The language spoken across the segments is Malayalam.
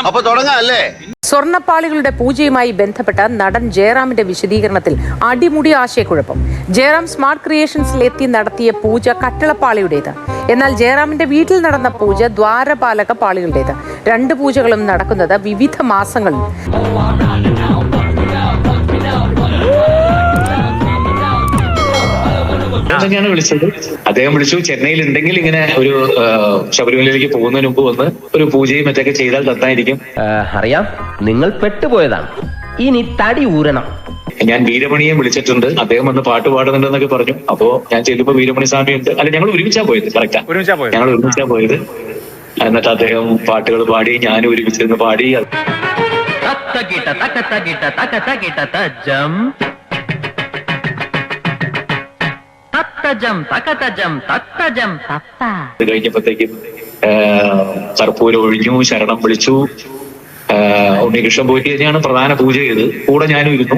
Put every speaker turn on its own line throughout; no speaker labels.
അപ്പൊ തുടങ്ങാല്ലേ?
സ്വർണ്ണപ്പാളികളുടെ പൂജയുമായി ബന്ധപ്പെട്ട നടൻ ജയറാമിന്റെ വിശദീകരണത്തിൽ അടിമുടി ആശയക്കുഴപ്പം. ജയറാം സ്മാർട്ട് ക്രിയേഷൻസിൽ എത്തി നടത്തിയ പൂജ കട്ടിളപ്പാളിയുടേത്. എന്നാൽ ജയറാമിന്റെ വീട്ടിൽ നടന്ന പൂജ ദ്വാരപാലക പാളികളുടേത്. രണ്ട് പൂജകളും നടക്കുന്നത് വിവിധ മാസങ്ങളിൽ.
ാണ് വിളിച്ചത്. അദ്ദേഹം വിളിച്ചു, ചെന്നൈയിൽ ഉണ്ടെങ്കിൽ ഇങ്ങനെ ഒരു ശബരിമലയിലേക്ക് പോകുന്നതിന് മുമ്പ് വന്ന് ഒരു പൂജയും മറ്റൊക്കെ ചെയ്താൽ നന്നായിരിക്കും.
അറിയാം, നിങ്ങൾ പെട്ടുപോയതാണ്, ഇനി തടി ഊരണം.
ഞാൻ വീരമണിയെ വിളിച്ചിട്ടുണ്ട്, അദ്ദേഹം വന്ന് പാട്ട് പാടുന്നുണ്ടെന്നൊക്കെ പറഞ്ഞു. അപ്പോ ഞാൻ ചെല്ലുമ്പോ വീരമണി സ്വാമി ഉണ്ട്. അല്ല, ഞങ്ങൾ ഒരുമിച്ചാ പോയത്. കറക്റ്റാ, ഞങ്ങൾ ഒരുമിച്ചാ പോയത്. എന്നിട്ട് അദ്ദേഹം പാട്ടുകൾ പാടി, ഞാനും ഒരുമിച്ചിരുന്ന് പാടി. അത് കഴിഞ്ഞപ്പോഴത്തേക്കും കർപ്പൂരം ഒഴിഞ്ഞു, ശരണം വിളിച്ചു. ഉണ്ണികൃഷ്ണൻ പോറ്റി തന്നെയാണ് പ്രധാന പൂജ ചെയ്ത്. കൂടെ ഞാനും ഇരുന്നു.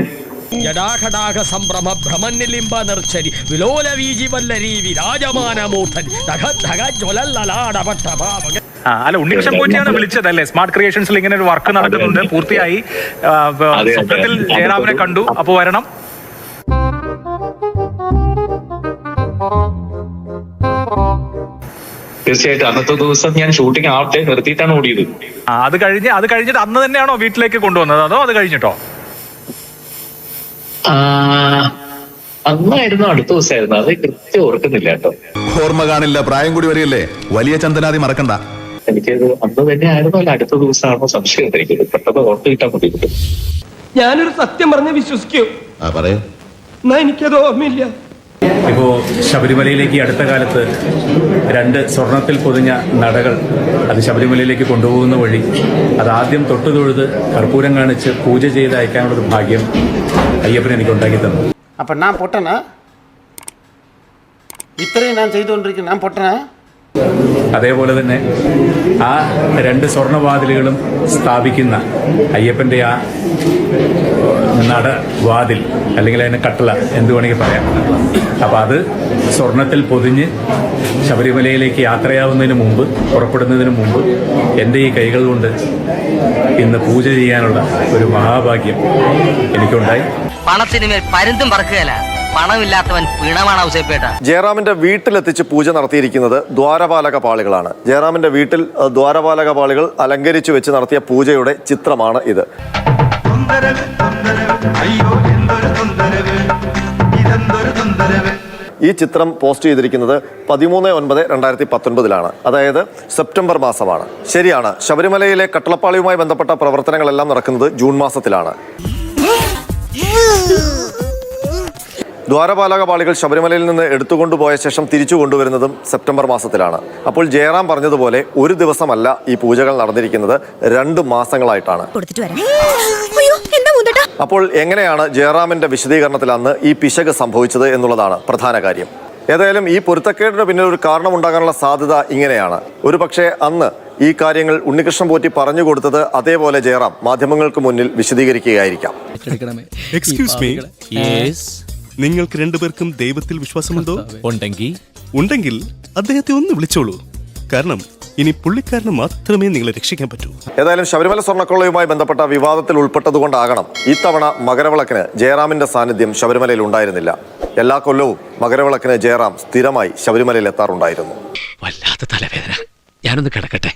അല്ല, ഉണ്ണികൃഷ്ണൻ പോറ്റിയാണ് വിളിച്ചതല്ലേ? സ്മാർട്ട് ക്രിയേഷൻസിൽ ഇങ്ങനെ ഒരു വർക്ക് നടക്കുന്നുണ്ട്, പൂർത്തിയായി. സ്വപ്നത്തിൽ ജയറാമിനെ കണ്ടു, അപ്പൊ വരണം.
തീർച്ചയായിട്ടും അന്നത്തെ ദിവസം ഞാൻ ഷൂട്ടിംഗ് ആവട്ടെ നിർത്തിയിട്ടാണ് ഓടിയത്.
അത് കഴിഞ്ഞിട്ട് അന്ന് തന്നെയാണോ വീട്ടിലേക്ക് കൊണ്ടുവന്നത്, അതോ അത് കഴിഞ്ഞിട്ടോ?
അന്നായിരുന്നു, അടുത്ത ദിവസമായിരുന്നു. അത് കൃത്യം ഓർക്കുന്നില്ല കേട്ടോ.
ഓർമ്മ കാണില്ല, പ്രായം കൂടി വരികയല്ലേ. വലിയ ചന്ദനാദി മറക്കണ്ട.
എനിക്കത് അന്ന് തന്നെ ആയിരുന്നു, അല്ല അടുത്ത ദിവസമാണോ സംശയം എനിക്കത്. പെട്ടെന്ന് ഓർത്ത് കിട്ടാൻ വേണ്ടിയിട്ട്
ഞാനൊരു സത്യം പറഞ്ഞ് വിശ്വസിക്കൂ.
പറയൂ.
എന്നാ എനിക്കത് ഓർമ്മയില്ല.
ഇപ്പോൾ ശബരിമലയിലേക്ക് അടുത്ത കാലത്ത് 2 സ്വർണത്തിൽ പൊതിഞ്ഞ നടകൾ അത് ശബരിമലയിലേക്ക് കൊണ്ടുപോകുന്ന വഴി അത് ആദ്യം തൊഴുത് കർപ്പൂരം കാണിച്ച് പൂജ ചെയ്ത് അയക്കാനുള്ളൊരു ഭാഗ്യം അയ്യപ്പൻ എനിക്ക് ഉണ്ടാക്കി തന്നു.
അപ്പൊ ഞാൻ പൊട്ടനാ? ഇത്രയും ഞാൻ ചെയ്തുകൊണ്ടിരിക്കുന്നു, ഞാൻ പൊട്ടനാ?
അതേപോലെ തന്നെ ആ 2 സ്വർണ്ണവാതിലുകളും സ്ഥാപിക്കുന്ന അയ്യപ്പൻ്റെ ആ നടവാതിൽ, അല്ലെങ്കിൽ അതിന് കട്ടള എന്ത് വേണമെങ്കിൽ പറയാം. അപ്പം അത് സ്വർണത്തിൽ പൊതിഞ്ഞ് ശബരിമലയിലേക്ക് യാത്രയാവുന്നതിന് മുമ്പ്, പുറപ്പെടുന്നതിന് മുമ്പ് എൻ്റെ ഈ കൈകൾ കൊണ്ട് ഇന്ന് പൂജ ചെയ്യാനുള്ള ഒരു മഹാഭാഗ്യം എനിക്കുണ്ടായി.
പണത്തിന് മേൽ പരുന്തും പറക്കുകയല്ല, പണമില്ലാത്തവൻ പിണമാണ് ഔസേപ്പേട്ട.
ജയറാമിന്റെ വീട്ടിലെത്തിച്ച് പൂജ നടത്തിയിരിക്കുന്നത് ദ്വാരപാലക പാളികളാണ്. ജയറാമിന്റെ വീട്ടിൽ ദ്വാരപാലക പാളികൾ അലങ്കരിച്ചു വെച്ച് നടത്തിയ പൂജയുടെ ചിത്രമാണ് ഇത്. ഈ ചിത്രം പോസ്റ്റ് ചെയ്തിരിക്കുന്നത് 13/9/2019 അതായത് സെപ്റ്റംബർ മാസമാണ്. ശരിയാണ്, ശബരിമലയിലെ കട്ടളപ്പാളിയുമായി ബന്ധപ്പെട്ട പ്രവർത്തനങ്ങളെല്ലാം നടക്കുന്നത് ജൂൺ മാസത്തിലാണ്. ദ്വാരപാലക പാളികൾ ശബരിമലയിൽ നിന്ന് എടുത്തുകൊണ്ടുപോയ ശേഷം തിരിച്ചു കൊണ്ടുവരുന്നതും സെപ്റ്റംബർ മാസത്തിലാണ്. അപ്പോൾ ജയറാം പറഞ്ഞതുപോലെ ഒരു ദിവസമല്ല ഈ പൂജകൾ നടന്നിരിക്കുന്നത്, 2 മാസങ്ങളായിട്ടാണ്. അപ്പോൾ എങ്ങനെയാണ് ജയറാമിന്റെ വിശദീകരണത്തിൽ അന്ന് ഈ പിശക് സംഭവിച്ചത് എന്നുള്ളതാണ് പ്രധാന കാര്യം. ഏതായാലും ഈ പൊരുത്തക്കേടിന് പിന്നിൽ ഒരു കാരണമുണ്ടാകാനുള്ള സാധ്യത ഇങ്ങനെയാണ്. ഒരു പക്ഷേ അന്ന് ഈ കാര്യങ്ങൾ ഉണ്ണികൃഷ്ണൻ പോറ്റി പറഞ്ഞു കൊടുത്തത് അതേപോലെ ജയറാം മാധ്യമങ്ങൾക്ക് മുന്നിൽ വിശദീകരിക്കുകയായിരിക്കാം.
നിങ്ങൾക്ക് 2 പേർക്കും ദൈവത്തിൽ വിശ്വാസമുണ്ടോ? ഉണ്ടെങ്കിൽ അദ്ദേഹത്തെ ഒന്ന് വിളിച്ചോളൂ. കാരണം ഇനി പുള്ളിക്കാരന് മാത്രമേ നിങ്ങളെ രക്ഷിക്കാൻ പറ്റൂ.
ഏതായാലും ശബരിമല സ്വർണ്ണക്കൊള്ളയുമായി ബന്ധപ്പെട്ട വിവാദത്തിൽ ഉൾപ്പെട്ടതുകൊണ്ടാകണം ഇത്തവണ മകരവിളക്കിന് ജയറാമിന്റെ സാന്നിധ്യം ശബരിമലയിൽ ഉണ്ടായിരുന്നില്ല. എല്ലാ കൊല്ലവും മകരവിളക്കിന് ജയറാം സ്ഥിരമായി ശബരിമലയിൽ എത്താറുണ്ടായിരുന്നു.
വല്ലാത്ത തലവേദന, ഞാനൊന്ന് കിടക്കട്ടെ.